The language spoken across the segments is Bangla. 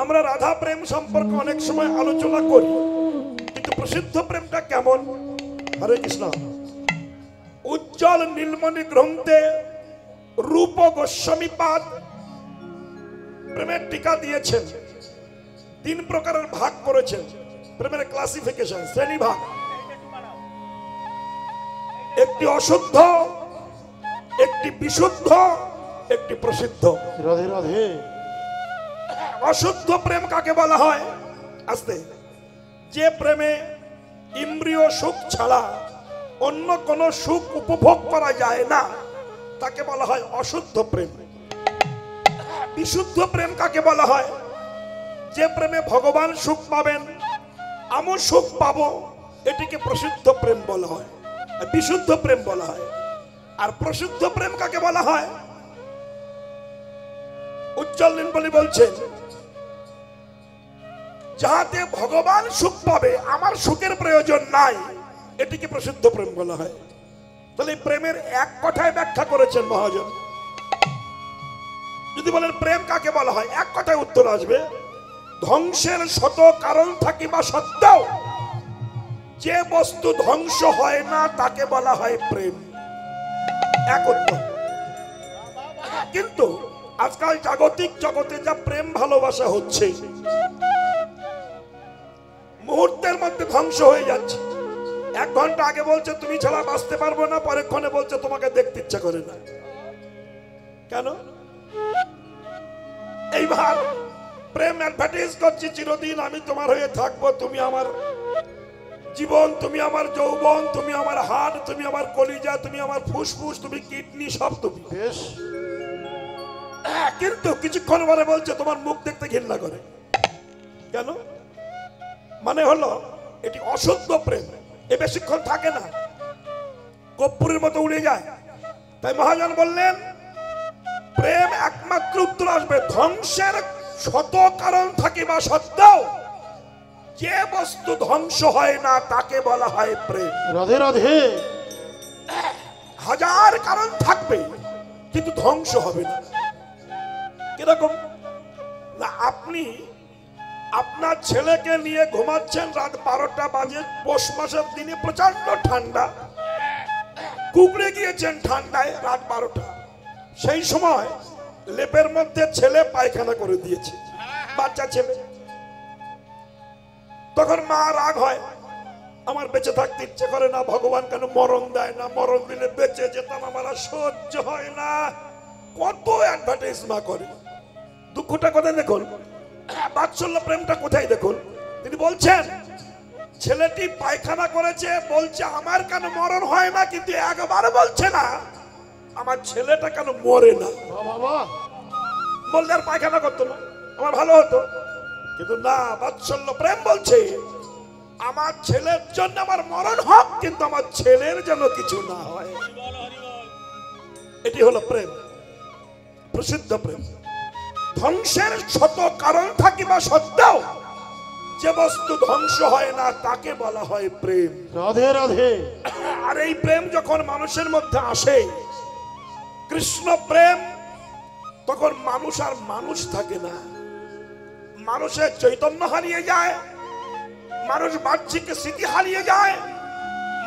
আমরা রাধা প্রেম সম্পর্কে অনেক সময় আলোচনা করি, কিন্তু প্রসিদ্ধ প্রেমটা কেমন? হরে কৃষ্ণ। উজ্জ্বল নীলমণি গ্রন্থে রূপ গোস্বামীপাদ প্রেমের টিকা দিয়েছেন। 3 প্রকারের ভাগ করেছেন প্রেমের ক্লাসিফিকেশন, শ্রেণীভাগ। একটি অশুদ্ধ, একটি বিশুদ্ধ, একটি প্রসিদ্ধ। রাধে রাধে। অশুদ্ধ প্রেম কাকে বলা হয়? আস্তে। যে প্রেমে ইন্দ্রিয় সুখ ছাড়া অন্য কোনো সুখ উপভোগ করা যায় না, তাকে বলা হয় অশুদ্ধ প্রেম। বিশুদ্ধ প্রেম কাকে বলা হয়? যে প্রেমে ভগবান সুখ পাবেন, আমি সুখ পাবো, এটিকে প্রসিদ্ধ প্রেম বলা হয়, বিশুদ্ধ প্রেম বলা হয়। আর প্রসিদ্ধ প্রেম কাকে বলা হয়? উজ্জ্বল নীলমণি বলছেন, যাহাতে ভগবান সুখ পাবে, আমার সুখের প্রয়োজন নাই, এটিকে প্রসিদ্ধ প্রেম বলা হয়। তাহলে প্রেমের এক কথায় ব্যাখ্যা করেছেন মহাজন। যদি বলেন প্রেম কাকে বলা হয়, এক কথায় উত্তর আসবে, ধ্বংসের শত কারণ থাকিবা সত্ত্বেও যে বস্তু ধ্বংস হয় না তাকে বলা হয় প্রেম। এক উত্তর। কিন্তু আজকাল জাগতিক জগতে যা প্রেম ভালোবাসা হচ্ছে, মুহূর্তের মধ্যে ধ্বংস হয়ে যাচ্ছে। 1 ঘন্টা আগে বলছে তুমি ছাড়া বাঁচতে পারবো না, পরেক্ষণে বলছে তোমাকে দেখতে ইচ্ছা করে না। কেন? এইবার প্রেম অ্যাডভার্টাইজ করছি, চিরদিন আমি তোমার হয়ে থাকবো, তুমি আমার জীবন, তুমি আমার যৌবন, তুমি আমার হাড়, তুমি আমার কলিজা, তুমি আমার ফুসফুস, তুমি কিডনি, সব তুমি। বেশ। কিন্তু কিছুক্ষণ পরে বলছে তোমার মুখ দেখতে ঘৃণা করে। কেন? মানে হলো এটি অশুদ্ধ প্রেম। এ বেশিক্ষণ থাকে না, কর্পূরের মতো উড়ে যায়। তাই মহাজন বললেন, প্রেম একমাত্র উত্তর আসবে, ধ্বংসের শত কারণ থাকিবা সত্ত্বেও যে বস্তু ধ্বংস হয় না তাকে বলা হয় প্রেম। রাধে রাধে। 1000 কারণ থাকবে কিন্তু ধ্বংস হবে না। কিরকম না, আপনি আপনার ছেলেকে নিয়ে ঘুমাচ্ছেন, রাত 12টা বাজে, পৌষ মাসের দিনে প্রচন্ড ঠান্ডা, কুকড়ে গিয়েছেন ঠান্ডায়, রাত 12টা। সেই সময় লেপের মধ্যে ছেলে পায়খানা করে দিয়েছে, বাচ্চা ছেলে। তখন মা রাগ হয়, আমার বেঁচে থাকতে ইচ্ছে করে না, ভগবান কেন মরণ দেয় না, মরণ দিলে বেঁচে যেতাম, আমার আর সহ্য হয় না। কত অ্যাডভার্টাইজ মা করে। দুঃখটা কোথায় দেখুন, বাৎসল্য প্রেমটা কোথায় দেখুন। তিনি বলছেন ছেলেটি পায়খানা করেছে, বলছে আমার কেন মরণ হয় না, কিন্তু একবার বলছে না আমার ছেলেটা কেন মরে না। বাবা বললে আর পায়খানা করতো না, আমার ভালো হতো। কিন্তু না, বাৎসল্য প্রেম বলছে আমার ছেলের জন্য আমার মরণ হোক, কিন্তু আমার ছেলের যেন কিছু না হয়। এটি হলো প্রেম, প্রসিদ্ধ প্রেম। ধ্বংসের শত কারণ থাকিবা সত্ত্বেও যে বস্তু ধ্বংস হয় না তাকে বলা হয় প্রেম। রাধে রাধে। আর এই প্রেম যখন মানুষের মধ্যে আসে, কৃষ্ণ প্রেম, তখন মানুষ আর মানুষ থাকে না, মানুষের চৈতন্য হারিয়ে যায়, মানুষ বাহ্যিক স্মৃতি হারিয়ে যায়,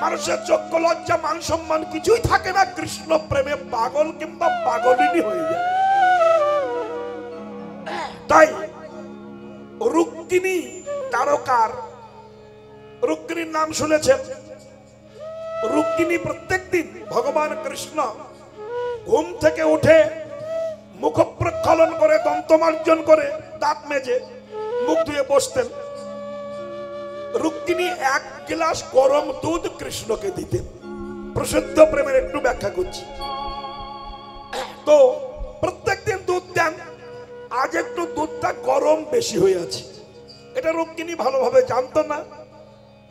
মানুষের যোগ্য লজ্জা মান সম্মান কিছুই থাকে না। কৃষ্ণ প্রেমে পাগল কিংবা পাগলিনী হয়ে যায়। তাই রুক্মিণী তারকার, রুক্মিণীর নাম শুনেছেন? রুক্মিণী প্রত্যেকদিন ভগবান কৃষ্ণ ঘুম থেকে উঠে মুখ প্রক্ষালন করে, দন্তমার্জন করে, দাঁত মেজে মুখ ধুয়ে বসতেন। রুক্মিণী 1 গ্লাস গরম দুধ কৃষ্ণকে দিতেন। প্রসিদ্ধ প্রেমের একটু ব্যাখ্যা করছি। তো প্রত্যেকদিন দুধ দেন, আজ একটু দুধটা গরম বেশি হয়ে আছে, এটা রুক্মিণী ভালোভাবে জানতো না।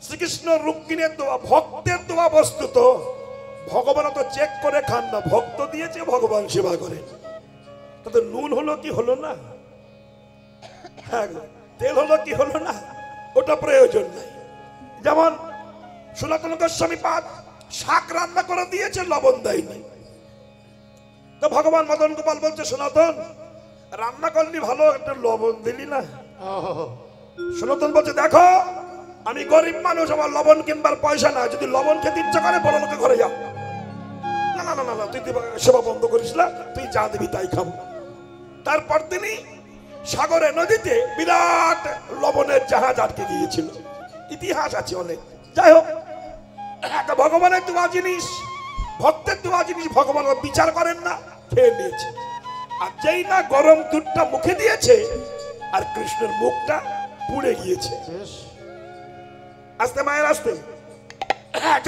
শ্রীকৃষ্ণ রুক্মিণীর দোয়া, ভক্তের দোয়া বস্তু, তো ভগবান তো চেক করে খান না, ভক্ত দিয়েছে ভগবান সেবা করে। তাতে নুন হলো কি হলো না, হ্যাঁ তেল হলো কি হলো না, ওটা প্রয়োজন নাই। যেমন সনাতন গোস্বামী পাদ শাক রান্না করে দিয়েছে, লবণ দেয়নি। তো ভগবান মদন গোপাল বলছে, সনাতন রান্না করলি ভালো, একটা লবণ দিলি না, সনাতন বলছে, দেখো আমি গরিব মানুষ, আমার লবণ কিনবার পয়সা না, যদি লবণ খেতে ইচ্ছা করে বড় লোকে ঘরে যাও। না না না না, তুই সেবা বন্ধ করিস না, তুই যা দিবি তাই খাবো। তারপর তিনি সাগরে নদীতে বিরাট লবণের জাহাজ আটকে গিয়েছিল, ইতিহাস আছে অনেক। যাই হোক, একটা ভগবানের দেওয়া জিনিস, ভক্তের দেওয়া জিনিস ভগবান বিচার করেন না, খেয়ে নিয়েছে। আর যেই না গরম দুধটা মুখে দিয়েছে, আর কৃষ্ণের মুখটা পুড়ে গিয়েছে। আস্তে মায়ের আস্তে,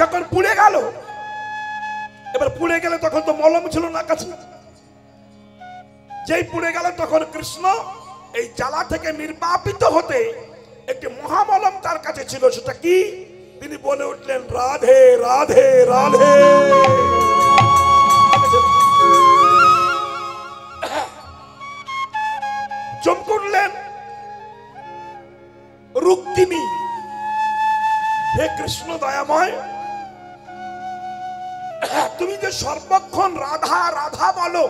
যখন পুড়ে গেল, এবার পুড়ে গেলে তখন তো মলম ছিল না কাছে, যেই পুড়ে গেল তখন কৃষ্ণ এই জ্বালা থেকে নির্বাপিত হতে একটি মহামলম তার কাছে ছিল। সেটা কি? তিনি বলে উঠলেন, রাধে রাধে রাধে। চমকুলেন রুক্মিণী, হে কৃষ্ণ দয়াময়, তুমি যে সর্বক্ষণ রাধা রাধা বলো,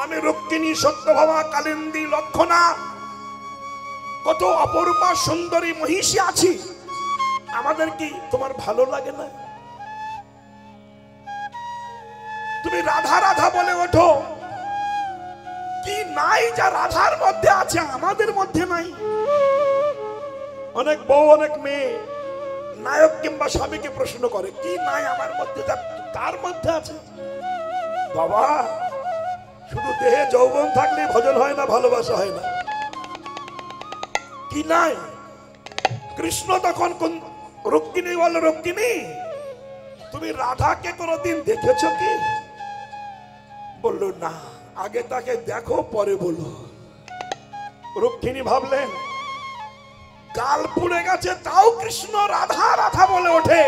আমি রুক্মিণী, সত্যভামা, কালিন্দী, লক্ষণা, কত অপরূপা সুন্দরী মহিষী আছি, আমাদের কি তোমার ভালো লাগে না? তুমি রাধা রাধা বলে ওঠো, কি নাই যা রাধার মধ্যে আছে আমাদের মধ্যে নাই? অনেক বউ, অনেক মেয়ে নায়ক কিংবা স্বামীকে প্রশ্ন করে, কি নাই আমার মধ্যে যা তার মধ্যে আছে? বাবা, শুধু দেহে যৌবন থাকলে ভজন হয় না, ভালোবাসা হয় না। কি নাই? কৃষ্ণ তখন রুক্মিণী বলে, রুক্মিণী তুমি রাধাকে কোনদিন দেখেছো কি? বললো না। আগে তাকে দেখো, পরে বলো। রুক্মিণী ভাবলেন, গাল পুড়ে গেছে, তাও কৃষ্ণ রাধা রাধা বলে ওঠে,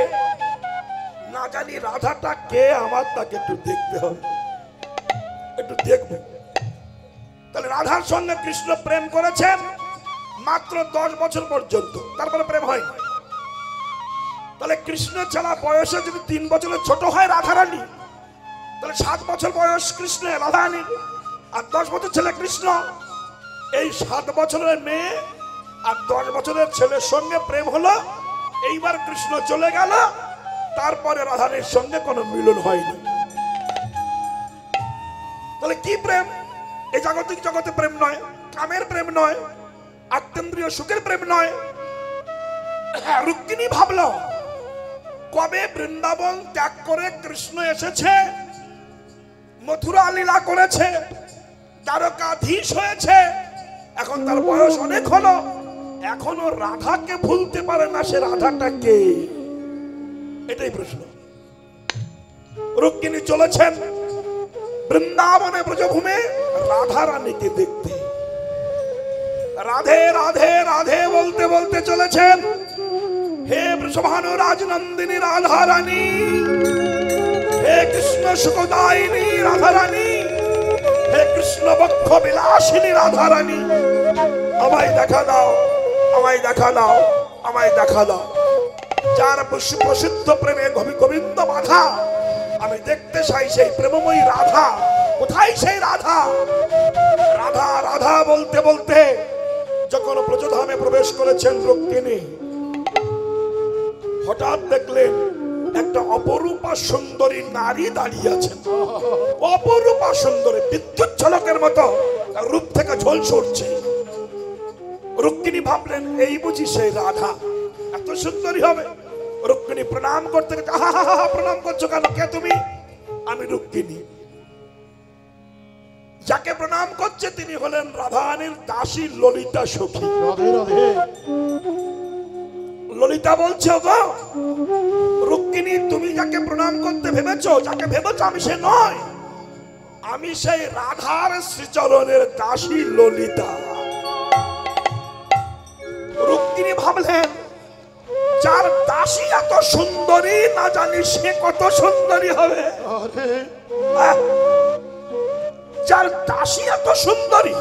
না জানি রাধাটা কে, আমার তাকে একটু দেখতে হবে, একটু দেখবো। তাহলে রাধার সঙ্গে কৃষ্ণ প্রেম করেছেন মাত্র 10 বছর পর্যন্ত, তারপরে প্রেম হয়। তাহলে কৃষ্ণ ছাড়া বয়সে যদি 3 বছরের ছোট হয় রাধারানী, তাহলে 7 বছর বয়স কৃষ্ণ রাধারানী, আর 10 বছর ছেলে কৃষ্ণ। এই 7 বছরের মেয়ে আর 10 বছরের ছেলের সঙ্গে প্রেম হলো। এইবার কৃষ্ণ চলে গেল, তারপরে রাধারানীর সঙ্গে কোনো মিলন হয়নি। তাহলে কি প্রেম? এই জাগতিক জগতে প্রেম নয়, কামের প্রেম নয়, আত্মেন্দ্রিয় সুখের প্রেম নয়। রুক্মিণী ভাবলো, কবে বৃন্দাবন ত্যাগ করে কৃষ্ণ এসেছে, মথুরা লীলা করেছে, দ্বারকাধীশ হয়েছে, এখন তার বয়স অনেক হলো, এখনো রাধাকে ভুলতে পারে না। সে রাধাটা কে? এটাই প্রশ্ন। রুক্মিণী চলেছেন বৃন্দাবনে ব্রজভূমে রাধা রানীকে দেখতে। রাধে রাধে রাধে বলতে বলতে চলেছেন, হে বৃষভানু রাজনন্দিনী রাধা রানী, হে কৃষ্ণ সুখদায়িনী রাধা রানী, হে কৃষ্ণ বক্ষ বিলাসিনী রাধা রানী, আমায় দেখা দাও, আমায় দেখা দাও, আমায় দেখা দাও। যার প্রসিদ্ধ প্রেমে গোবিন্দ বাধা, আমি দেখতে চাই সেই প্রেমময়ী রাধা। কোথায় সেই রাধা? রাধা রাধা বলতে বলতে যখন ব্রজধামে প্রবেশ করেছেন রুক্মিণী, হঠাৎ দেখলেন একটা অপরূপা সুন্দরী নারী দাঁড়িয়ে আছেন। অপরূপা সুন্দরী, বিদ্যুৎ ঝলকের মতো রূপ থেকে ঝোল ছড়ছে। রুক্মিণী ভাবলেন, এই বুঝি সেই রাধা, এত সুন্দরী হবে। রুক্মিণী প্রণাম করতে, প্রণাম করছো কেন? কে তুমি? আমি রুক্মিণী। যাকে প্রণাম করছে তিনি হলেন রাধারানীর দাসী ললিতা সখী। ললিতা বলছে, গো রুক্মিণী, তুমি যাকে প্রণাম করতে ভেবেছো, যাকে ভেবেছো, আমি সে নয়, আমি সেই রাধার শ্রীচরণের দাসী ললিতা। রুক্মিণী ভাবলেন, যার দাসী এত সুন্দরী, না জানি সে কত সুন্দরী হবে। যার দাসী এত সুন্দরী,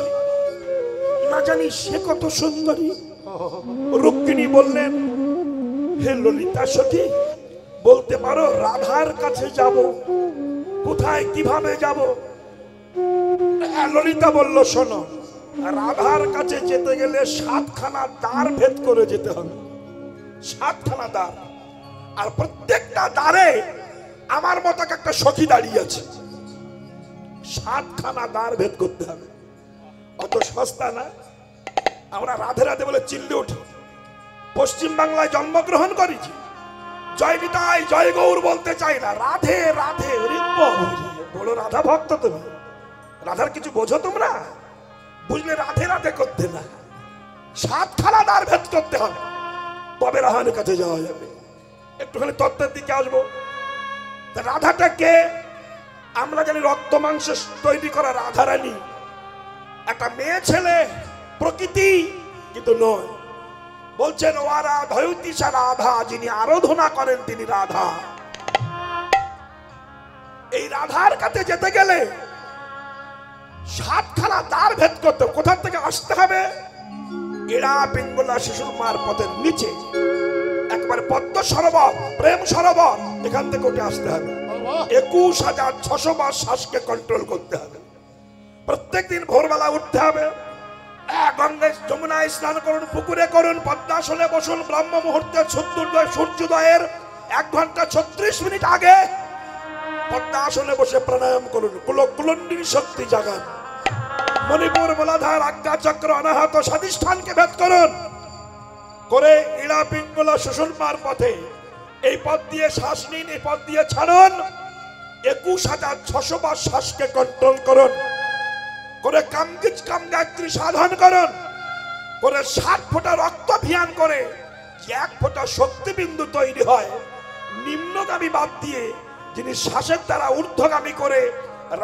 না জানি সে কত সুন্দরী। রুক্মিণী বললেন, হে ললিতা সখী, বলতে পারো রাধার কাছে যাব, কোথায় কিভাবে যাব? ললিতা বলল, শোনো, রাধার কাছে যেতে গেলে 7খানা দ্বার ভেদ করে যেতে হবে, 7খানা দ্বার। আর প্রত্যেকটা দ্বারে আমার মতো একটা সখী দাঁড়িয়ে আছে, 7খানা দ্বার ভেদ করতে হবে। অত সস্তা না। আমরা রাধে রাধে বলে চিল্লে উঠি, পশ্চিম বাংলায় জন্মগ্রহণ করেছি, জয় নিতাই জয় গৌর বলতে চাই না, রাধে রাধে। বলো রাধা ভক্ত তুমি, রাধার কিছু বোঝো তোমরা? বুঝলে রাধে রাধে করতে না, 7খানা দ্বার ভেদ করতে হবে, তবে রাধার কাছে যাওয়া যাবে। একটুখানি তত্ত্বের দিকে আসবো। রাধাটা কে? আমরা জানি রক্ত মাংস তৈরি করা রাধারানী একটা মেয়ে ছেলে প্রকৃতি, কিন্তু নয়। বলছেন ওয়ারা ধয়ুতিসা রাধা, যিনি আরাধনা করেন তিনি রাধা। এই রাধার কাছে যেতে গেলে 7খানা দ্বার ভেদ করতে, কোথা থেকে আসতে হবে? এরা পিঙ্গলা শিশুর মার পথের নিচে একবার পদ্ম সরোবর, প্রেম সরোবর, এখান থেকে উঠে আসতে হবে। 21,600 বার শ্বাসকে কন্ট্রোল করতে হবে। প্রত্যেকদিন ভোরবেলা উঠতে হবে, গঙ্গায় যমুনায় স্নান করুন, পুকুরে করুন, পদ্মাসনে বসুন, ব্রহ্ম মুহূর্তে সূর্যোদয়ের 1 ঘন্টা 36 মিনিট আগে পদ্মাসনে বসে প্রাণায়াম করুন, কুলকুলন্ডিনী শক্তি জাগান। মণিপুর মূলাধার আজ্ঞা চক্র অনাহত স্বাধিষ্ঠানকে ভেদ করুন করে ইড়া পিঙ্গলা সুষুম্নার পথে এই পথ দিয়ে শ্বাস নিন, এই পথ দিয়ে ছাড়ুন। 21,600 বার শ্বাসকে কন্ট্রোল করুন করে কামগিজ কামগায়ত্রী সাধন করুন করে 60 ফোঁটা রক্ত ভিয়ান করে যে 1 ফোঁটা শক্তিবিন্দু তৈরি হয়, নিম্নগামী বাদ দিয়ে যিনি শ্বাসের দ্বারা ঊর্ধ্বগামী করে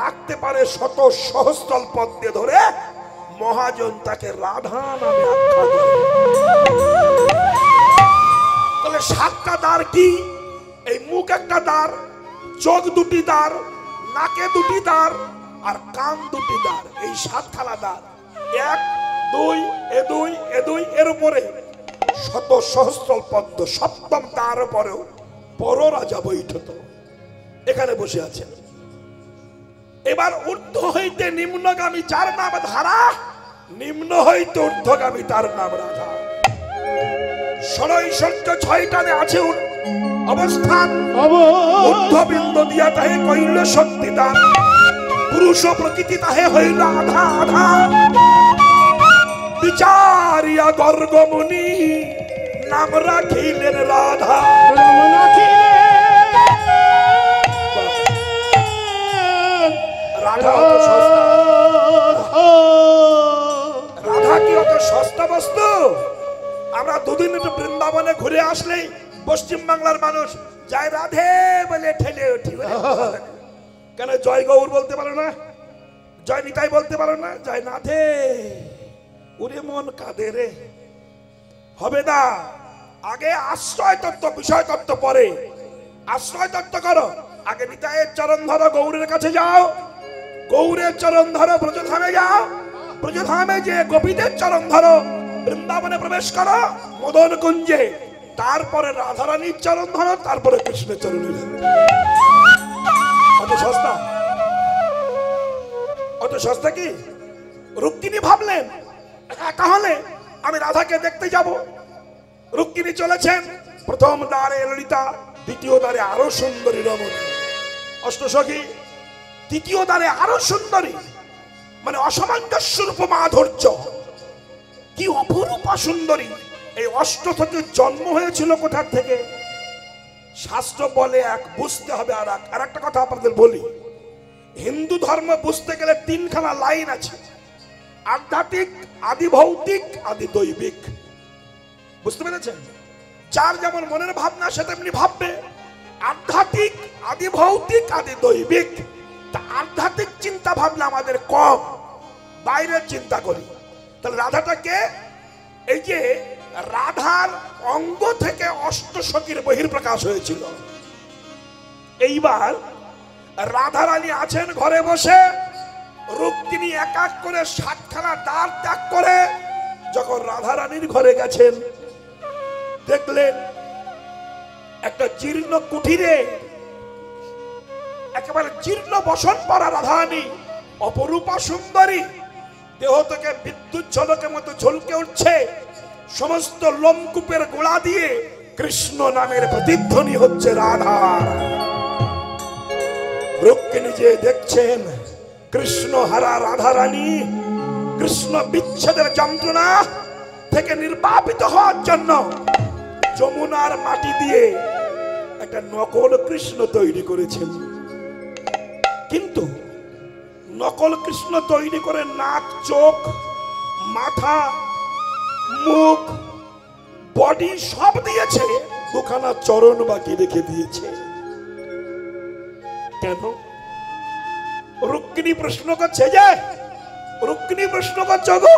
রাখতে পারে শত সহস্রল পথ দিয়ে ধরে, মহাজন তাকে রাধা নামে আখ্যা করে। তাহলে 7টা দ্বার কি? এই মুখ একটা দ্বার, চোখ 2টি দ্বার, নাকে 2টি দ্বার, আর কান 2টি দ্বার। এই 7খানা দ্বার, 1 2 এ 2 এ 2, এর উপরে শত সহস্রল পদ্ম। 7ম দ্বার পরেও বড় রাজা বৈঠত এখানে বসে আছেন। এবার ঊর্ধ্ব হইতে নিম্নগামী যার নাম ধারা, নিম্ন হইতে ঊর্ধ্বগামী তার নাম রাধা। ষড়ৈশ্বর্য 6টানে আছে অবস্থান, ঊর্ধ্ববিন্দ দিয়া তাহে কইল শক্তি দান, পুরুষ প্রকৃতি তাহে হইল আধা আধা, বিচারিয়া গর্গ মুনি নাম রাখিলেন রাধা। রাধা কি অত সস্তা বস্তু? আমরা 2 দিন একটু বৃন্দাবনে ঘুরে আসলেই পশ্চিম বাংলার মানুষ জয় রাধে বলে ঠেলে উঠি। কেন জয় গৌর বলতে পারো না? জয় নিতাই বলতে পারো না? জয় নাথে উরে মন কাঁদে রে। হবে না। আগে আশ্রয় তত্ত্ব, বিষয় তত্ত্ব পরে। আশ্রয় তত্ত্ব করো, আগে নিতাইয়ের চরণ ধরো, গৌরের কাছে যাও, গৌরের চরণ ধরো, ব্রজধামে যাও, ব্রজধামে যে গোপীদের চরণ ধরো, বৃন্দাবনে প্রবেশ করো মদন কুঞ্জে, তারপরে রাধারানীর চরণ ধরো, তারপরে কৃষ্ণের চরণে যাও। অত সস্তা? অত সস্তা কি? রুক্মিণী ভাবলেন তাহলে আমি রাধাকে দেখতে যাব। রুক্মিণী চলেছেন, প্রথম দ্বারে ললিতা, দ্বিতীয় দ্বারে আরো সুন্দরী রমণী অষ্টসখী, তৃতীয় দ্বারে আরো সুন্দরী, মানে অসামঞ্জস্য রূপ মাধুর্য, কি অপরূপা সুন্দরী। এই অষ্টসখীর জন্ম হয়েছিল কোথার থেকে? শাস্ত্র বলে এক, বুঝতে হবে আর এক। আর একটা কথা আপনাদের বলি, হিন্দু ধর্ম বুঝতে গেলে 3খানা লাইন আছে, আধ্যাত্মিক, আদি ভৌতিক, আদি দৈবিক। বুঝতে পেরেছেন? যার যেমন মনের ভাবনা সে তেমনি ভাববে। আধ্যাত্মিক, আদি ভৌতিক, আদি দৈবিক। তা আধ্যাত্মিক চিন্তা ভাবনা আমাদের কম, বাইরের চিন্তা করি। তাহলে রাধাটাকে, এই যে রাধার অঙ্গ থেকে অষ্টসখীর বহির্প্রকাশ হয়েছিল। এইবার রাধারানী আছেন ঘরে বসে, রুক্মিণী এক এক করে 7খানা দ্বার ত্যাগ করে যখন রাধারানীর ঘরে গেছেন, দেখলেন একটা জীর্ণ কুঠিরে একেবারে জীর্ণ বসন পরা রাধারানী, অপরূপা সুন্দরী, দেহ থেকে বিদ্যুৎ ঝলকের মতো ঝলকে উঠছে, সমস্ত লোমকূপের গোড়া দিয়ে কৃষ্ণ নামের প্রতিধ্বনি হচ্ছে রাধার। রুক্মিণী যে দেখছেন কৃষ্ণ হারা রাধা রানী কৃষ্ণ বিচ্ছেদের যন্ত্রণা থেকে নির্বাপিত হওয়ার জন্য যমুনার মাটি দিয়ে একটা নকল কৃষ্ণ তৈরি করেছেন। কিন্তু নকল কৃষ্ণ তৈরি করে নাক, চোখ, মাথা, মুখ, বডি সব দিয়েছে, দুখানা চরণ বাকি রেখে দিয়েছে। কেন? রুক্মিণী প্রশ্ন করছে, যে রুক্মিণী প্রশ্ন করছো গো,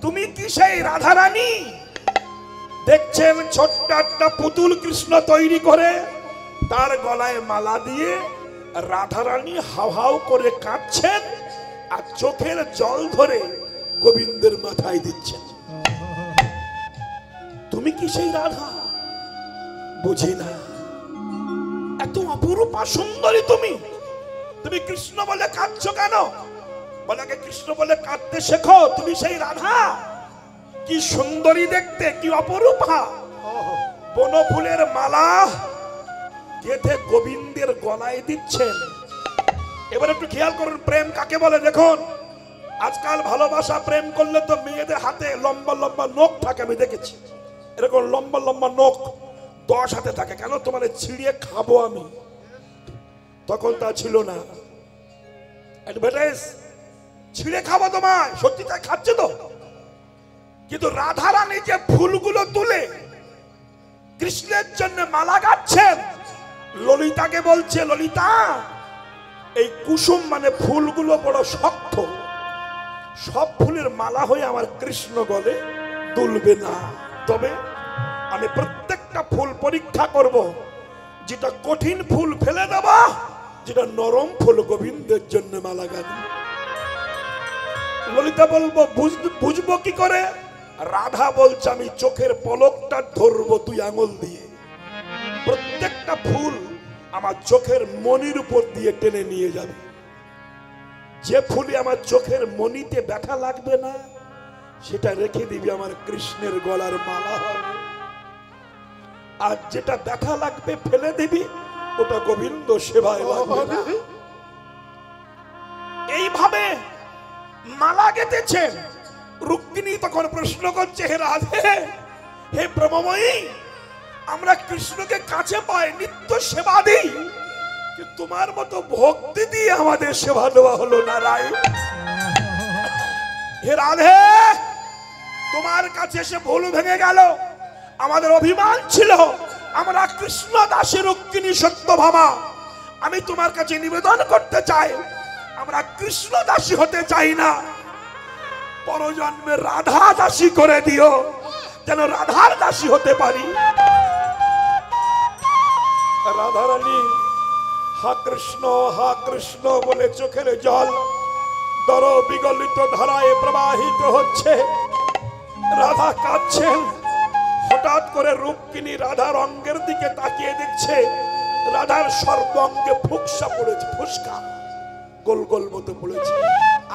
তুমি কি সেই রাধা রানী? দেখছেন ছোট্ট একটা পুতুল কৃষ্ণ তৈরি করে তার গলায় মালা দিয়ে রাধা রানী হাউ হাউ করে কাঁদছেন আর চোখের জল ধরে গোবিন্দের মাথায় দিচ্ছেন। তুমি কি সেই রাধা? বুঝি না, এত অপরূপা সুন্দরী তুমি, তুমি কৃষ্ণ বলে কাঁদছো কেন? বলে কৃষ্ণ বলে কাঁদতে শেখো, তুমি সেই রাধা। কি সুন্দরী দেখতে, কি অপরূপা। বনফুলের মালা গেঁথে গোবিন্দের গলায় দিচ্ছেন। এবার একটু খেয়াল করুন, প্রেম কাকে বলে দেখুন। আজকাল ভালোবাসা প্রেম করলে তো মেয়েদের হাতে লম্বা লম্বা নখ থাকে, আমি দেখেছি এরকম লম্বা লম্বা নখ 10 হাতে থাকে। কেন? তোমার ছিঁড়িয়ে খাবো আমি। তখন তা ছিল না, অ্যাডভার্টাইজ, ছিঁড়ে খাবো তোমায়, সত্যি তাই খাচ্ছে তো। কিন্তু রাধা রানী যে ফুলগুলো তুলে কৃষ্ণের জন্য মালা গাচ্ছেন, ললিতাকে বলছে, ললিতা এই কুসুম মানে ফুলগুলো বড় শক্ত, সব ফুলের মালা হয়ে আমার কৃষ্ণ গলে দুলবে না। তবে আমি প্রত্যেকটা ফুল পরীক্ষা করব, যেটা কঠিন ফুল ফেলে দেব, যেটা নরম ফুল গোবিন্দের জন্য মালা গাঁথব। ললিতা বলবো বুঝবো কি করে? রাধা বলছে আমি চোখের পলকটা ধরবো তুই আঙুল দিয়ে, প্রত্যেকটা ফুল আমার চোখের মনির উপর দিয়ে টেনে নিয়ে যাবে। যে ফুলে আমার চোখের মনিতে ব্যথা লাগবে না সেটা রেখে দিবি আমার কৃষ্ণের গলার মালা হবে, আর যেটা ব্যথা লাগবে ফেলে দিবি, ওটা গোবিন্দ সেবায় লাগবে না। এইভাবে মালা গেঁথেছেন। রুক্মিণী তখন প্রশ্ন করছে, হে রাধে, হে ব্রহ্মময়ী, আমরা কৃষ্ণকে কাছে পাই, নিত্য সেবা দিই, কিন্তু তোমার মতো ভক্তি দিয়ে আমাদের সেবা দেওয়া হলো না রায়। হে রাধে, তোমার কাছে এসে ভুল ভেঙে গেল। আমাদের অভিমান ছিল আমরা কৃষ্ণ দাসী রুক্মিণী সত্যভামা। আমি তোমার কাছে নিবেদন করতে চাই, আমরা কৃষ্ণ দাসী হতে চাই না, পরজন্মে রাধা দাসী করে দিও, যেন রাধার দাসী হতে পারি। রাধা রানী হা কৃষ্ণ বলে চোখের জল দর বিগলিত ধারায় প্রবাহিত হচ্ছে। রাধা কাঁদছেন। হঠাৎ করে রুক্মিণী রাধার অঙ্গের দিকে তাকিয়ে দেখছে রাধার সর্বাঙ্গে ফুসকা পড়েছে, ফুসকা গোল গোল মতো পড়েছে,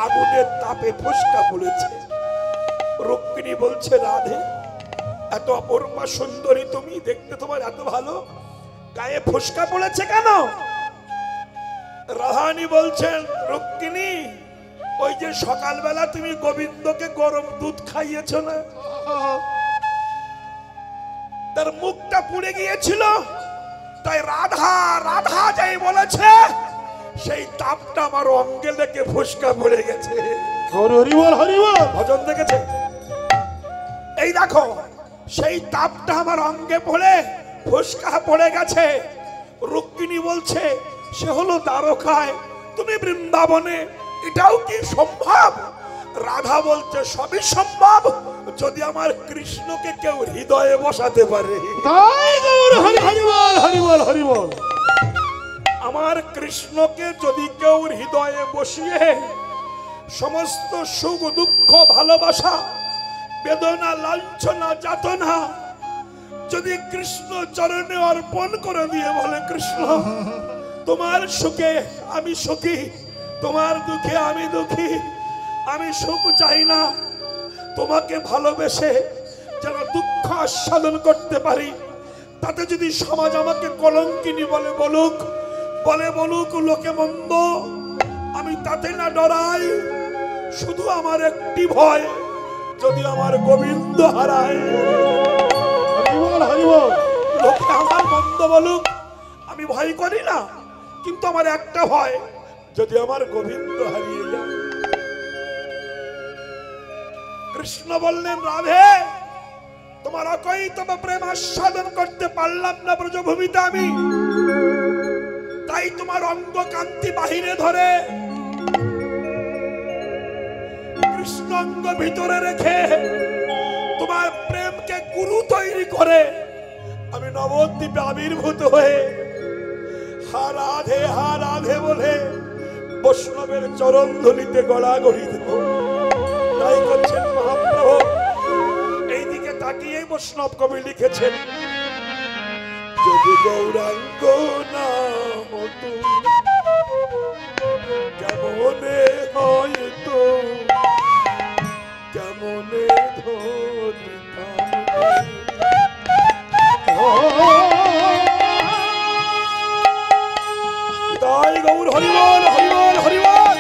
আগুনের তাপে ফুসকা পড়েছে। রুক্মিণী বলছে, রাধে এত অপূর্বা সুন্দরী তুমি, দেখতে তোমার এত ভালো, গায়ে ফুসকা পড়েছে কেন? রাধারানী বলছেন, রুক্মিণী ওই যে সকালবেলা তুমি গোবিন্দকে গরম দুধ খাইয়েছ না, তার মুখটা পুড়ে গিয়েছিল, তাই রাধা রাধা যাই বলেছে সেই তাপটা আমার অঙ্গে লেগে ফুসকা পড়ে গেছে। হরিবল হরিবল ভজন দেখেছে? এই দেখো সেই তাপটা আমার অঙ্গে পড়ে ফুসকা পড়ে গেছে। রুক্মিণী বলছে, সে হলো দ্বারকায়, তুমি বৃন্দাবনে, এটাও কি সম্ভব? রাধা বলছে, সবই সম্ভব যদি আমার কৃষ্ণকে কেউ হৃদয়ে বসাতে পারে। তাই গৌর হরি হরিবল হরিবল হরিবল। আমার কৃষ্ণকে যদি কেউ হৃদয়ে বসিয়ে সমস্ত সুখ দুঃখ ভালোবাসা বেদনা লাঞ্ছনা যাতনা যদি কৃষ্ণ চরণে অর্পণ করে দিয়ে বলে, কৃষ্ণ তোমার সুখে আমি সুখী, তোমার দুঃখে আমি দুঃখী, আমি সুখ চাই না, তোমাকে ভালোবেসে যেন দুঃখ আস্বাদন করতে পারি। তাতে যদি সমাজ আমাকে কলঙ্কিনী বলে বলুক, লোকে মন্দ, আমি তাতে না ডরাই। শুধু আমার একটি ভয়, যদি আমার গোবিন্দ হারায়। লোকে আমার মন্দ বলুক, আমি ভয় করি না, কিন্তু আমার একটা ভয়, যদি আমার গোবিন্দ হারিয়ে যায়। কৃষ্ণ বললেন, রাধে, তোমার অকৈতব প্রেম আস্বাদন করতে পারলাম না ব্রজভূমিতে আমি, তাই তোমার অঙ্গ কান্তি বাহিরে ধরে কৃষ্ণ অঙ্গ ভিতরে রেখে তোমার প্রেমকে গুরু তৈরি করে আমি নবদ্বীপে আবির্ভূত হয়ে হা রাধে বলে বৈষ্ণবের চরণ ধুলিতে গড়াগড়ি দেব। তাই করছেন মহাপ্রভু। এইদিকে তাকিয়ে বৈষ্ণব কবি লিখেছেন, যদি গৌরাঙ্গ না হতো কেমনে হয়তো, কেমনে ধরিতাম। তাই গৌর হরিবল হরিবল হরিবল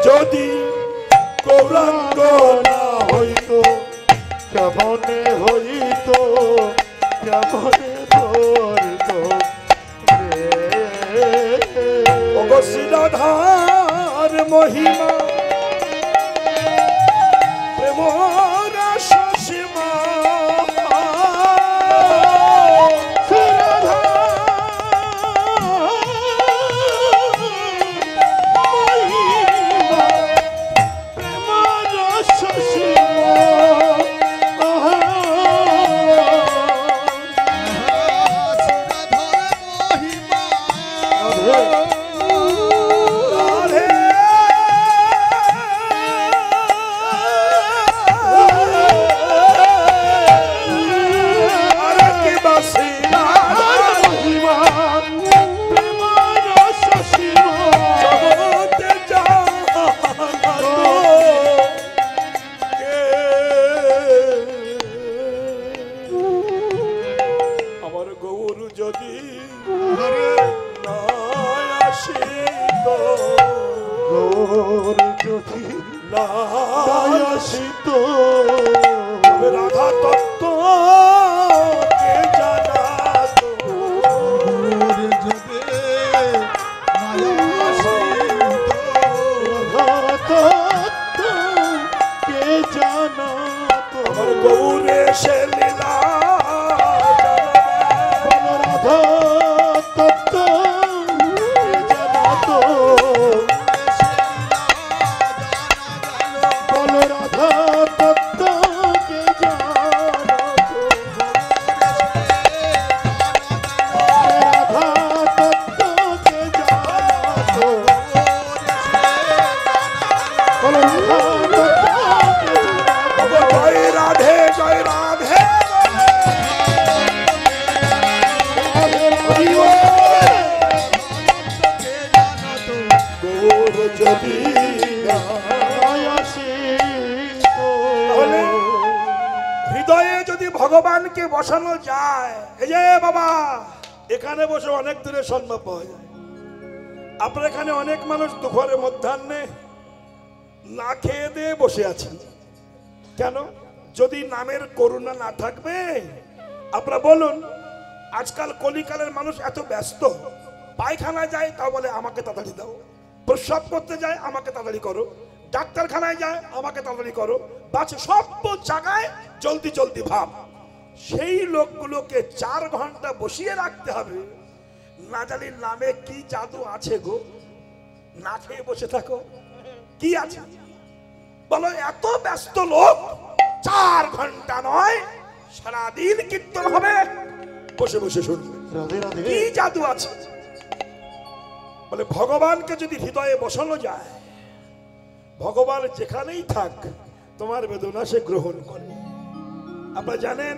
যদি গৌরাঙ্গ না হইতো কেমনে হইতো, কেমনে ধরতো রাধার মহিমা প্রেম রসসীমা। রাধা তত্ত্ব কে জানাতো, কে জানাতো আমার গৌরে সে লীলা রাধা তত্ত্ব কে জানাতো, বলো রাধা তত্ত্ব কে জানাতো, রাধা তত্ত্ব কে জানাতো, বলো রাধা তত্ত্ব কে জানাতো। জয় রাধে জয় রাধে গৌর যদি হৃদয়ে যদি ভগবানকে বসানো যায়, এই যে বাবা এখানে বসে অনেক দূরে সম্ভব পাওয়া যায়। আপনার এখানে অনেক মানুষ দুপুরে মধ্যাহ্নে না খেয়ে দিয়ে বসে আছেন কেন? যদি নামের করুণা না থাকবে, আপনারা বলুন, আজকাল কলিকালের মানুষ এত ব্যস্ত, পায়খানায় যায় তা বলে আমাকে তাড়াতাড়ি দাও, প্রস্রাব করতে যায় আমাকে তাড়াতাড়ি করো, ডাক্তারখানায় যায় আমাকে তাড়াতাড়ি করো, বাস সব জায়গায় জলদি জলদি ভাব। সেই লোকগুলোকে 4 ঘন্টা বসিয়ে রাখতে হবে, না জানি নামে কি জাদু আছে গো, না খেয়ে বসে থাকো। কি আছে বলো? এত ব্যস্ত লোক, 4 ঘন্টা নয় সারাদিন কীর্তন হবে, বসে বসে শুনবে। রাধে রাধে। কি জাদু আছে? বলে ভগবানকে যদি হৃদয়ে বসানো যায়, ভগবান যেখানেই থাক তোমার বেদনা সে গ্রহণ করে। আপনারা জানেন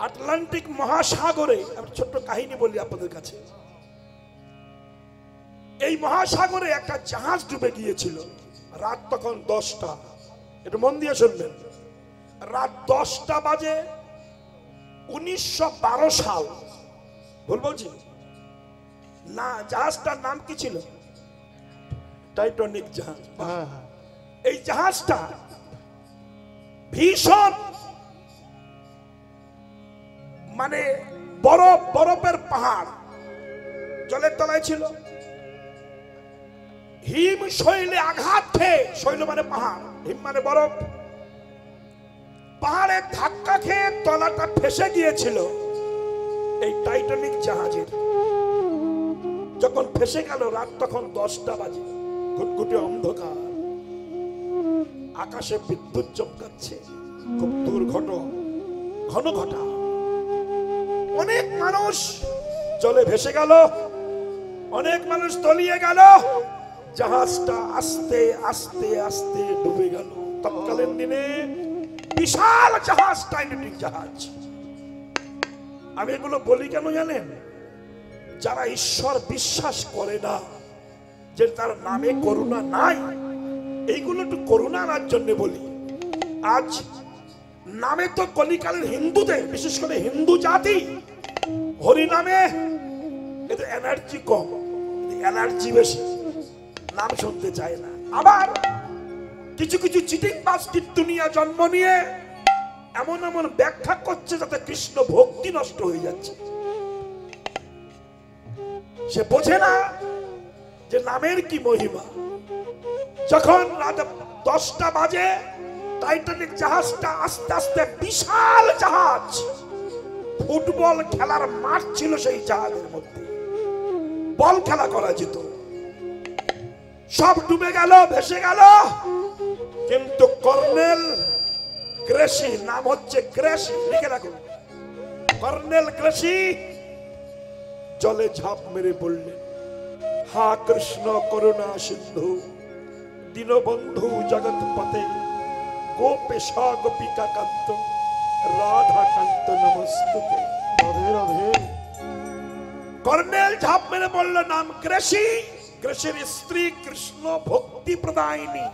আটলান্টিক মহাসাগরে, আমি ছোট্ট কাহিনী বলি আপনাদের কাছে। এই মহাসাগরে একটা জাহাজ ডুবে গিয়েছিল। রাত তখন 10টা, একটু মন দিয়ে শুনবেন। রাত 10টা বাজে, 1912 সাল। ভুল বলছি না? জাহাজটার নাম কি ছিল? টাইটানিক জাহাজ। হ্যাঁ হ্যাঁ। এই জাহাজটা ভীষণ মানে বরফের পাহাড় জলের তলায় ছিল। হিম শৈলে আঘাত খেয়ে, শৈল মানে পাহাড়, হিম মানে বরফ, পাহাড়ের ধাক্কা খেয়ে তলাটা ফেসে গিয়েছিল এই টাইটানিক জাহাজের। যখন ফেসে গেল, রাত তখন 10টা বাজে, ঘুটঘুটে অন্ধকার, আকাশে বিদ্যুৎ চমকাচ্ছে, খুব দুর্ঘট ঘন ঘটা। অনেক মানুষ জলে ভেসে গেল, অনেক মানুষ তলিয়ে গেল, জাহাজটা আস্তে আস্তে আস্তে ডুবে গেল। তৎকালীন দিনে বিশাল জাহাজ, টাইটানিক জাহাজ। আমি এগুলো বলি কেন জানেন? যারা ঈশ্বর বিশ্বাস করে না, যে তার নামে করুণা নাই, এইগুলো একটু করুণা আনার জন্য বলি। আজ নামে তো কলিকালের হিন্দুদের, বিশেষ করে হিন্দু জাতি, হরি নামে এদের এনার্জি কম, এনার্জি বেশি, নাম শুনতে চায় না। আবার কিছু কিছু চিটিং বাস কীর্তনিয়া জন্ম নিয়ে এমন এমন ব্যাখ্যা করছে যাতে কৃষ্ণ ভক্তি নষ্ট হয়ে যাচ্ছে। সে বোঝে না যে নামের কি মহিমা। যখন রাত 10টা বাজে, টাইটানিক জাহাজটা আস্তে আস্তে, বিশাল জাহাজ, ফুটবল খেলার মাঠ ছিল সেই জাহাজের মধ্যে, বল খেলা করা যেত, সব ডুবে গেল, ভেসে গেল। কিন্তু কর্নেল গ্রেসি, নাম হচ্ছে গ্রেসি, লিখে রাখুন, কর্নেল গ্রেসি জলে ঝাঁপ মেরে বললেন, হা কৃষ্ণ করুণা সিন্ধু দীনবন্ধু জগৎপতে গোপেশা গোপিকা কান্ত রাধা কান্ত নমস্তুতে। রাধে রাধে। কর্নেল ঝাঁপ মেরে বলল, নাম গ্রেসি, গ্রেসির স্ত্রী কৃষ্ণ ভক্তি প্রদায়িনী।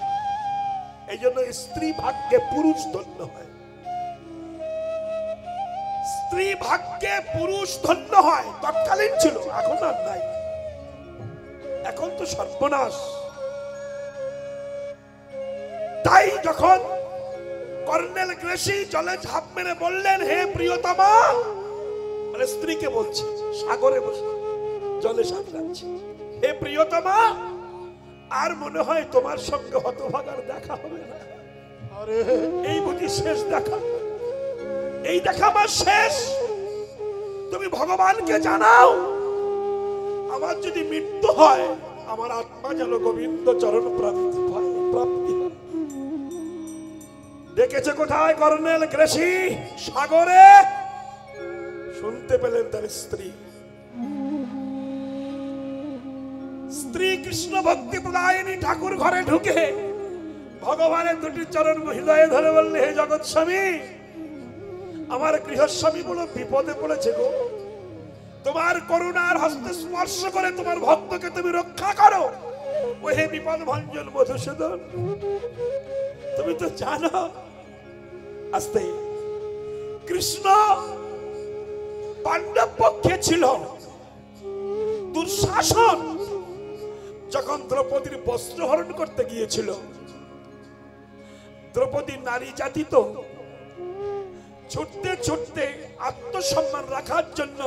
এই জন্য স্ত্রী ভাগ্যে পুরুষ ধন্য হয়, স্ত্রী ভাগ্যে পুরুষ ধন্য হয়। তৎকালীন ছিল, এখন আর নাই, এখন তো সর্বনাশ। তাই যখন কর্নেল গ্রেসি জলে ঝাঁপ মেরে বললেন, হে প্রিয়তমা, মানে স্ত্রীকে বলছে, সাগরে বসে জলে সাঁতরাচ্ছে, হে প্রিয়তমা, আর মনে হয় তোমার সঙ্গে হতভাগার দেখা হবে না। আরে এই বুঝি শেষ দেখা, এই দেখা আমার শেষ। তুমি ভগবানকে জানাও, আমার যদি মৃত্যু হয়, আমার আত্মা যেন গোবিন্দ চরণ প্রাপ্তি হয়। ডেকেছে কোথায় কর্নেল গ্রেসি? সাগরে। শুনতে পেলেন তার স্ত্রী, স্ত্রী কৃষ্ণ ভক্তি প্রদায়িনী ঠাকুর ঘরে ঢুকে ভগবানের দুটি চরণ হৃদয়ে ধরে বললে, হে জগৎ স্বামী, আমার গৃহস্বামী বড় বিপদে পড়েছে গো, তোমার করুণার হস্তে স্পর্শ করে তোমার ভক্তকে তুমি রক্ষা করো। ও হে বিপদ ভঞ্জন মধুসূদন, তুমি তো জানো, আস্তে, কৃষ্ণ পাণ্ডব পক্ষে ছিল। দুঃশাসন যখন দ্রৌপদীর বস্ত্র হরণ করতে গিয়েছিল, দ্রৌপদী নারী জাতি তো ছুটতে ছুটতে আত্মসম্মান রাখার জন্য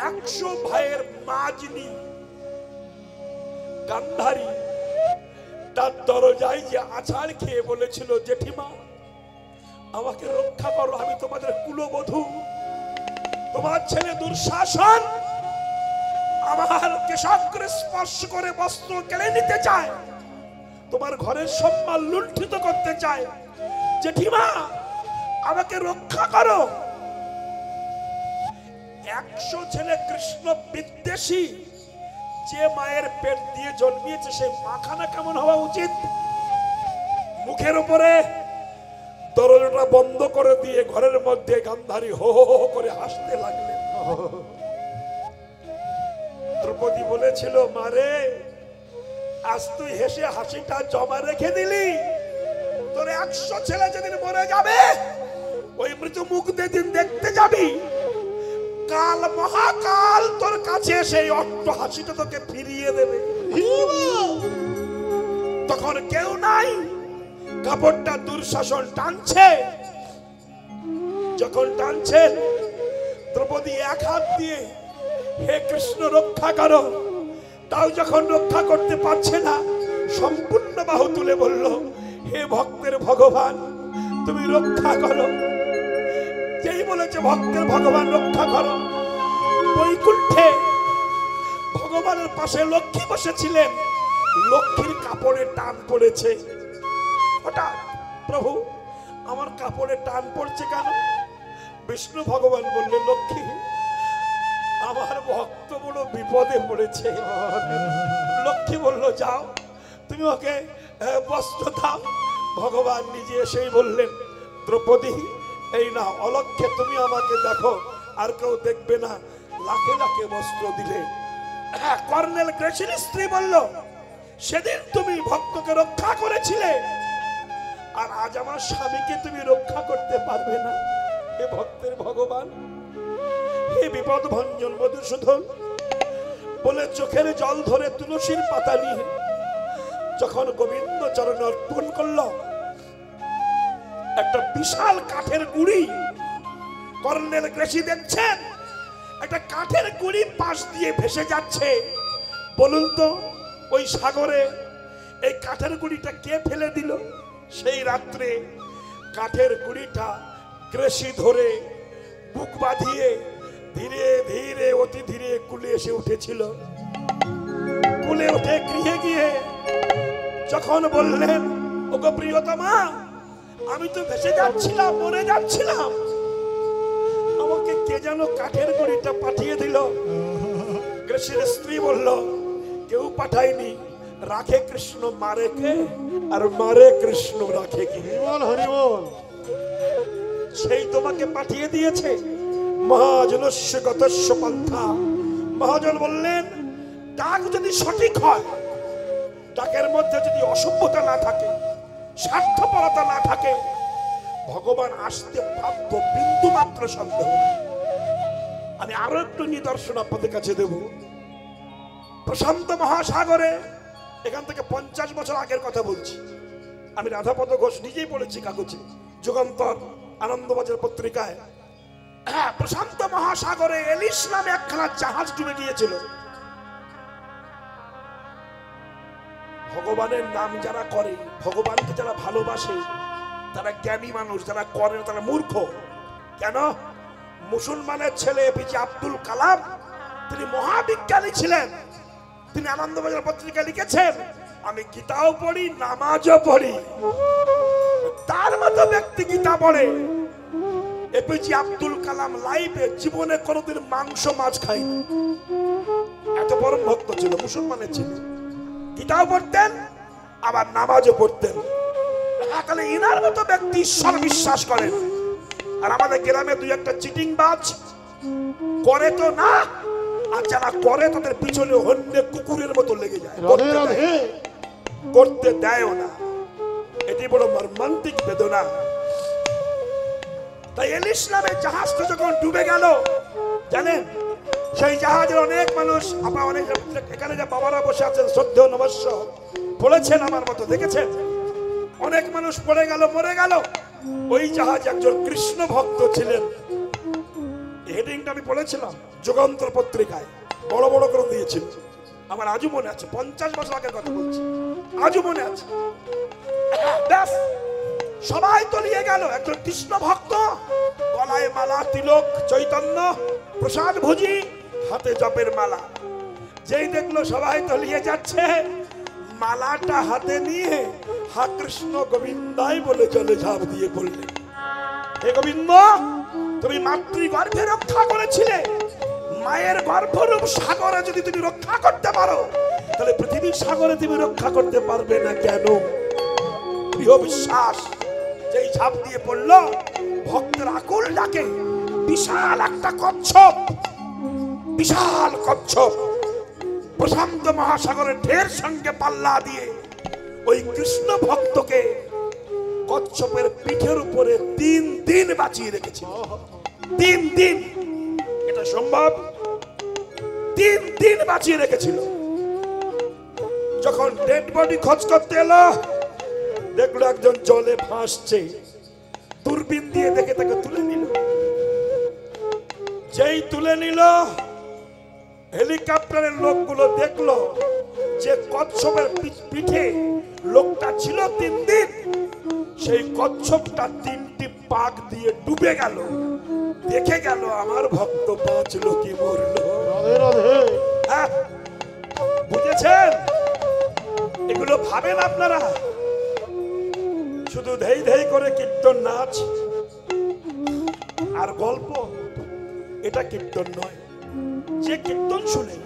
100 ভাইয়ের মাজনি গান্ধারী তার দরজায় যে আছাড় খেয়ে বলেছিল, জেঠিমা আমাকে রক্ষা করো, আমি তোমাদের কুলবধূ, তোমার ছেলে দুঃশাসন আমার কেশাগ্রে স্পর্শ করে বস্ত্র কেড়ে নিতে চায়, তোমার ঘরের সম্মান লুণ্ঠিত করতে চায়। জেঠিমা আমাকে রক্ষা করো। 100 ছেলে কৃষ্ণ বিদ্বেষী, যে মায়ের পেট দিয়ে জন্মিয়েছে সেই মাখানা কেমন হওয়া উচিত? মুখের উপরে দরজাটা বন্ধ করে দিয়ে ঘরের মধ্যে গান্ধারী হো হো হো করে হাসতে লাগলেন। দ্রৌপদী বলেছিল, মারে আজ তুই হেসে হাসিটা জমা রেখে দিলি, তোর 100 ছেলে যেদিন মরে যাবে ওই মৃত্যু মুখ যেদিন দেখতে যাবি, কাল মহাকাল তোর কাছে সেই অট্ট হাসিটা তোকে ফিরিয়ে দেবে। তখন কেউ নাই, কাপড়টা দুঃশাসন টানছে। যখন টানছেন দ্রৌপদী এক হাত দিয়ে হে কৃষ্ণ রক্ষা করো, তাও যখন রক্ষা করতে পারছে না সম্পূর্ণ বাহু তুলে বলল, হে ভক্তের ভগবান তুমি রক্ষা করো। যেই বলেছে ভক্তের ভগবান রক্ষা করো, বৈকুণ্ঠে ভগবানের পাশে লক্ষ্মী বসেছিলেন, লক্ষ্মীর কাপড়ে টান পড়েছে। হঠাৎ প্রভু আমার কাপড়ে টান পড়ছে কেন? বিষ্ণু ভগবান বললেন, লক্ষ্মী আমার ভক্ত বড় বিপদে পড়েছে। লক্ষ্মী বলল, যাও তুমি ওকে বস্ত্র দাও। ভগবান নিজে এসেই বললেন, দ্রৌপদী এই না, অলক্ষ্যে তুমি আমাকে দেখো, আর কেউ দেখবে না। লাখে লাখে বস্ত্র দিলে। কর্নেল গ্রেসির স্ত্রী বলল, সেদিন তুমি ভক্তকে রক্ষা করেছিলে, আর আজ আমার স্বামীকে তুমি রক্ষা করতে পারবে না। হে ভক্তের ভগবান, হে বিপদ ভঞ্জন মধুসূদন বলে চোখের জল ধরে তুলসীর পাতা নিয়ে যখন গোবিন্দ চরণে অর্পণ করল, একটা বিশাল কাঠের গুড়ি কর্নেল গ্রেসি দেখছেন, একটা কাঠের গুড়ি পাশ দিয়ে ভেসে যাচ্ছে। বলুন তো ওই সাগরে এই কাঠের গুড়িটা কে ফেলে দিল? সেই রাত্রে কাঠের গুড়িটা গ্রেসি ধরে বুক বাঁধিয়ে ধীরে ধীরে অতি ধীরে কুলে এসে উঠেছিল। কুলে উঠে গৃহে গিয়ে যখন বললেন, ওগো প্রিয়তমা আমি তো ভেসে যাচ্ছিলাম, মরে যাচ্ছিলাম, আমাকে কে যেন কাঠের গুড়িটা পাঠিয়ে দিল। গ্রেসির স্ত্রী বলল, কেউ পাঠায়নি, রাখে কৃষ্ণ মারে কে, আর মারে কৃষ্ণ রাখে কি? সেই তোমাকে পাঠিয়ে দিয়েছে। মহাজনস্য গতস্য পন্থা। মহাজন বললেন, ডাক যদি সঠিক হয়, ডাকের মধ্যে যদি অসভ্যতা না থাকে, স্বার্থপরতা না থাকে, ভগবান আসতে বাধ্য, বিন্দু মাত্র সন্দেহ। আমি আরো একটু নিদর্শন আপনাদের কাছে দেব। প্রশান্ত মহাসাগরে, এখান থেকে 50 বছর আগের কথা বলছি, আমি রাধাপদ ঘোষ নিজেই পড়েছি কাগজে, যুগান্তর আনন্দবাজার পত্রিকায়। প্রশান্ত মহাসাগরে এলিস নামে একখানা জাহাজ ডুবে গিয়েছিল। ভগবানের নাম যারা করে, ভগবানকে যারা ভালোবাসে, তারা জ্ঞানী মানুষ, যারা করে তারা মূর্খ। কেন? মুসলমানের ছেলে এপিজে আব্দুল কালাম, তিনি মহাবিজ্ঞানী ছিলেন। তিনি আনন্দবাজার পত্রিকা লিখেছেন, আমি গীতাও পড়ি, নামাজও পড়ি। তার মতো ব্যক্তি গীতা পড়ে। এপিজে আব্দুল কালাম লাইফে জীবনে কোনোদিন মাংস মাছ খায়নি, এত বড় ভক্ত ছিল, মুসলমানের ছিল। গীতাও পড়তেন, আবার নামাজও পড়তেন। তাহলে ইনার মতো ব্যক্তি ঈশ্বর বিশ্বাস করেন। আর আমাদের গ্রামে দুই একটা চিটিং বাজ করে তো না, আর যারা করে তাদের পিছনে অন্য কুকুরের মতো লেগে যায়, করতে দেয়ও না। এটি বড় মর্মান্তিক বেদনা। তাই এলিস নামে জাহাজটা যখন ডুবে গেল, জানেন সেই জাহাজের অনেক মানুষ, আপনারা অনেক এখানে যে বাবারা বসে আছেন শ্রদ্ধেয় নমস্য পড়েছেন আমার মতো, দেখেছেন অনেক মানুষ পড়ে গেল, মরে গেল। ওই জাহাজ একজন কৃষ্ণ ভক্ত ছিলেন। হেডিংটা আমি পড়েছিলাম যুগান্তর পত্রিকায়, বড় বড় করে দিয়েছিল। আমার আজও মনে আছে, 50 বছর আগের কথা বলছি, আজও মনে আছে। ব্যাস সবাই তলিয়ে গেল। একজন কৃষ্ণ ভক্ত, গলায় মালা, তিলক, চৈতন্য, প্রসাদ ভুজি, হাতে জপের মালা। যেই দেখলো সবাই তলিয়ে যাচ্ছে, মালাটা হাতে নিয়ে হা কৃষ্ণ গোবিন্দাই বলে জলে ঝাঁপ দিয়ে পড়লেন। হে গোবিন্দ, তুমি মাতৃগর্ভে রক্ষা করেছিলে, মায়ের গর্ভরূপ সাগরে যদি তুমি রক্ষা করতে পারো, তাহলে পৃথিবীর সাগরে তুমি রক্ষা করতে পারবে না কেন? প্রিয় বিশ্বাস, যেই ঝাঁপ দিয়ে পড়ল, ভক্তের আকুল ডাকে বিশাল একটা কচ্ছপ, বিশাল কচ্ছপ প্রশান্ত মহাসাগরের ঢের সঙ্গে পাল্লা দিয়ে ওই কৃষ্ণ ভক্তকে কচ্ছপের পিঠের উপরে 3 দিন বাঁচিয়ে রেখেছিল। 3 দিন, এটা সম্ভব? 3 দিন বাঁচিয়ে রেখেছিল। যখন ডেড বডি খোঁজ করতে এলো, দেখলো একজন জলে ভাসছে, দূরবীন দিয়ে দেখে তাকে তুলে নিল। যেই তুলে নিল, হেলিকপ্টারের লোকগুলো দেখলো যে কচ্ছপের পিঠে লোকটা ছিল 3 দিন, সেই কচ্ছপটা 3টি পাক দিয়ে ডুবে গেল। দেখে গেল আমার ভক্ত বাঁচলো কি মরলো। হ্যাঁ, বুঝেছেন? এগুলো ভাবেন আপনারা? শুধু ধেই ধেই করে কীর্তন নাচ আর গল্প, এটা কীর্তন নয়। যে কীর্তন শুনে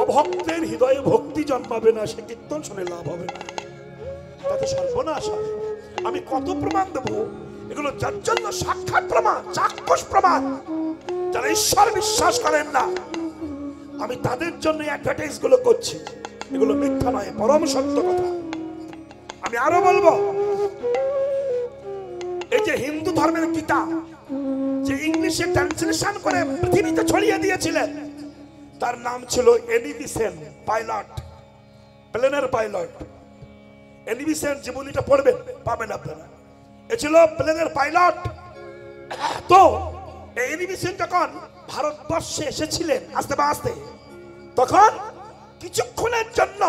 অভক্তের হৃদয়ে ভক্তি জন্মাবে না, সে কীর্তন শুনে লাভ হবে না, তাতে সর্বনাশ হবে। আমি কত প্রমাণ দেবো, এগুলো যার জন্য সাক্ষাৎ প্রমাণ, চাক্ষুষ প্রমাণ। যারা ঈশ্বর বিশ্বাস করেন না, আমি তাদের জন্য অ্যাডভার্টাইজ গুলো করছি, এগুলো মিথ্যা নয়, পরম সত্য কথা। আমি আরো বলবো, এই যে হিন্দু ধর্মের গীতা যে ইংলিশে ট্রান্সলেশন করে পৃথিবীতে ছড়িয়ে দিয়েছিলেন, তার নাম ছিল এনিবি সেন, পাইলট, প্লেনের পাইলট। এনিবি সেন জীবনীটা পড়বেন, পাবেন আপনারা। এ ছিল প্লেনের পাইলট। তো এনিবি সেন যখন ভারতবর্ষে এসেছিলেন আস্তে আস্তে, তখন কিছুক্ষণের জন্য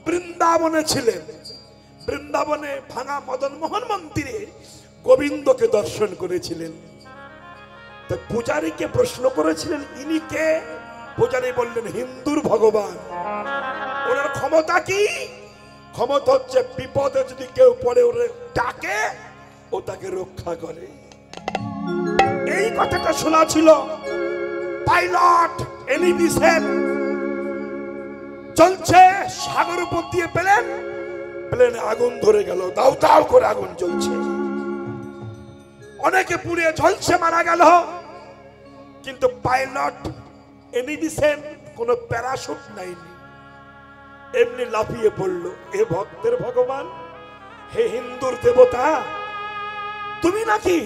বৃন্দাবনে ছিলেন। বৃন্দাবনে ভাঙা মদন মোহন মন্দিরে গোবিন্দকে দর্শন করেছিলেন। তো পূজারীকে প্রশ্ন করেছিলেন, ইনি কে? পূজারী বললেন, হিন্দুর ভগবান। ওনার ক্ষমতা কি? ক্ষমতা হচ্ছে বিপদে যদি কেউ পড়ে ওরে ডাকে, ও তাকে রক্ষা করে। এই কথাটা শোনা ছিল। পাইলট এনিবি সেন চলছে, সাগর উপর দিয়ে প্লেনে আগুন ধরে গেল, দাউ দাউ করে আগুন জ্বলছে, অনেকে পুড়ে ঝলসে মারা গেল। কিন্তু পাইলট এনিবি সেন কোন প্যারাশুট নাইনি, এমনি লাফিয়ে পড়লো। এ ভক্তের ভগবান, হে হিন্দুর দেবতা, তুমি নাকি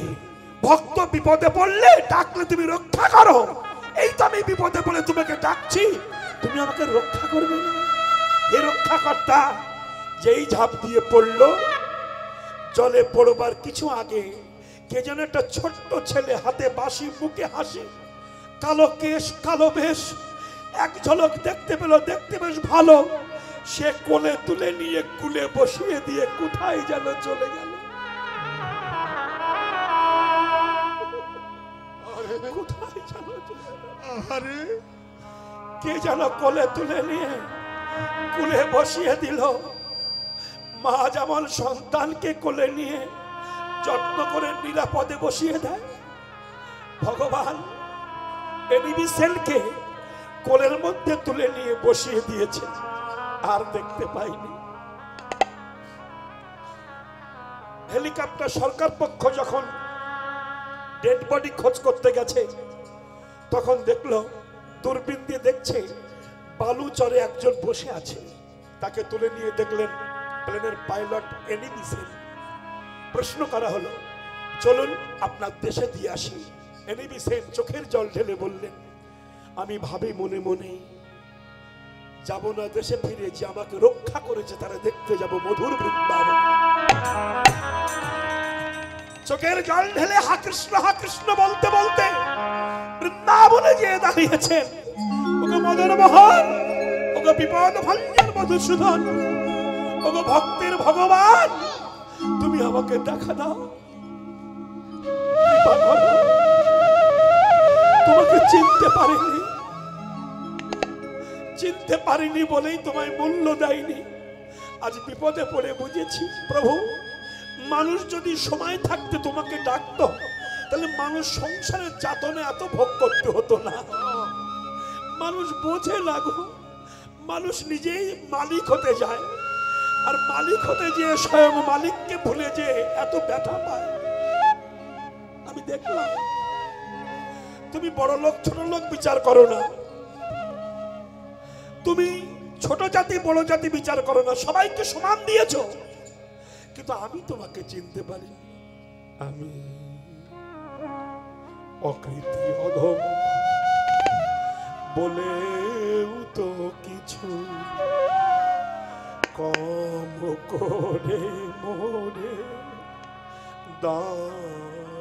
ভক্ত বিপদে পড়লে ডাকলে তুমি রক্ষা করো। এই তো আমি বিপদে পড়ে তোমাকে ডাকছি, তুমি আমাকে রক্ষা করবে না? হে রক্ষাকর্তা! যেই ঝাঁপ দিয়ে পড়লো, জলে পড়বার কিছু আগে কে যেন একটা ছোট্ট ছেলে, হাতে বাঁশি, মুখে হাসি, কালো কেশ, কালো বেশ, এক ঝলক দেখতে পেল, দেখতে বেশ ভালো। সে কোলে তুলে নিয়ে কুলে বসিয়ে দিয়ে কোথায় যেন চলে গেল। কোথায় যেন আরে কে যেন কোলে তুলে নিয়ে কুলে বসিয়ে দিল। মা যেমন সন্তানকে কোলে নিয়ে যত্ন করে নিরাপদে বসিয়ে দেয়, ভগবান এনিবি সেনকে কোলের মধ্যে তুলে নিয়ে বসিয়ে দিয়েছে, আর দেখতে পাইনি। হেলিকপ্টার সরকার পক্ষ যখন ডেড বডি খোঁজ করতে গেছে, তখন দেখলো, দূরবীন দিয়ে দেখছে বালু চরে একজন বসে আছে। তাকে তুলে নিয়ে দেখলেন প্লেনের পাইলট এনিবি সেন। প্রশ্ন করা হলো, চলুন আপনার দেশে দিয়ে আসি। এনিবি সেন চোখের জল ঢেলে বললেন, আমি ভাবি মনে মনে, যাব না দেশে ফিরে, যে আমাকে রক্ষা করেছে তারা দেখতে যাব মধুর বৃন্দাবন। চোখের জল ঢেলে হা কৃষ্ণ বলতে বলতে বৃন্দাবনে যেয়ে দাঁড়িয়েছেন। ওগো মদন মোহন, ওগো বিপদ ভঞ্জন মধুসূদন, ওগো ভক্তের ভগবান, তুমি আমাকে দেখা দাও, তোমাকে চিনতে পারিনি বলেই তোমায় মূল্য দেয়নি। আজ বিপদে পড়ে বুঝেছি প্রভু, মানুষ যদি সময় থাকতে তোমাকে ডাকতো তাহলে মানুষ সংসারের যাতনে এত ভোগ করতে হতো না। মানুষ বোঝে না গো, মানুষ নিজেই মালিক হতে যায়, আর মালিক হতে যেয়ে স্বয়ং মালিককে ভুলে যে এত ব্যথা পায়। আমি দেখলাম তুমি বড় লোক ছোট লোক বিচার করো না, তুমি ছোট জাতি বড় জাতি বিচার করো না, সবাইকে সমান দিয়েছো, কিন্তু আমি তোমাকে চিনতে পারি। আমি অকৃতি অধম বলেও তো কিছু কম করে মোরে দান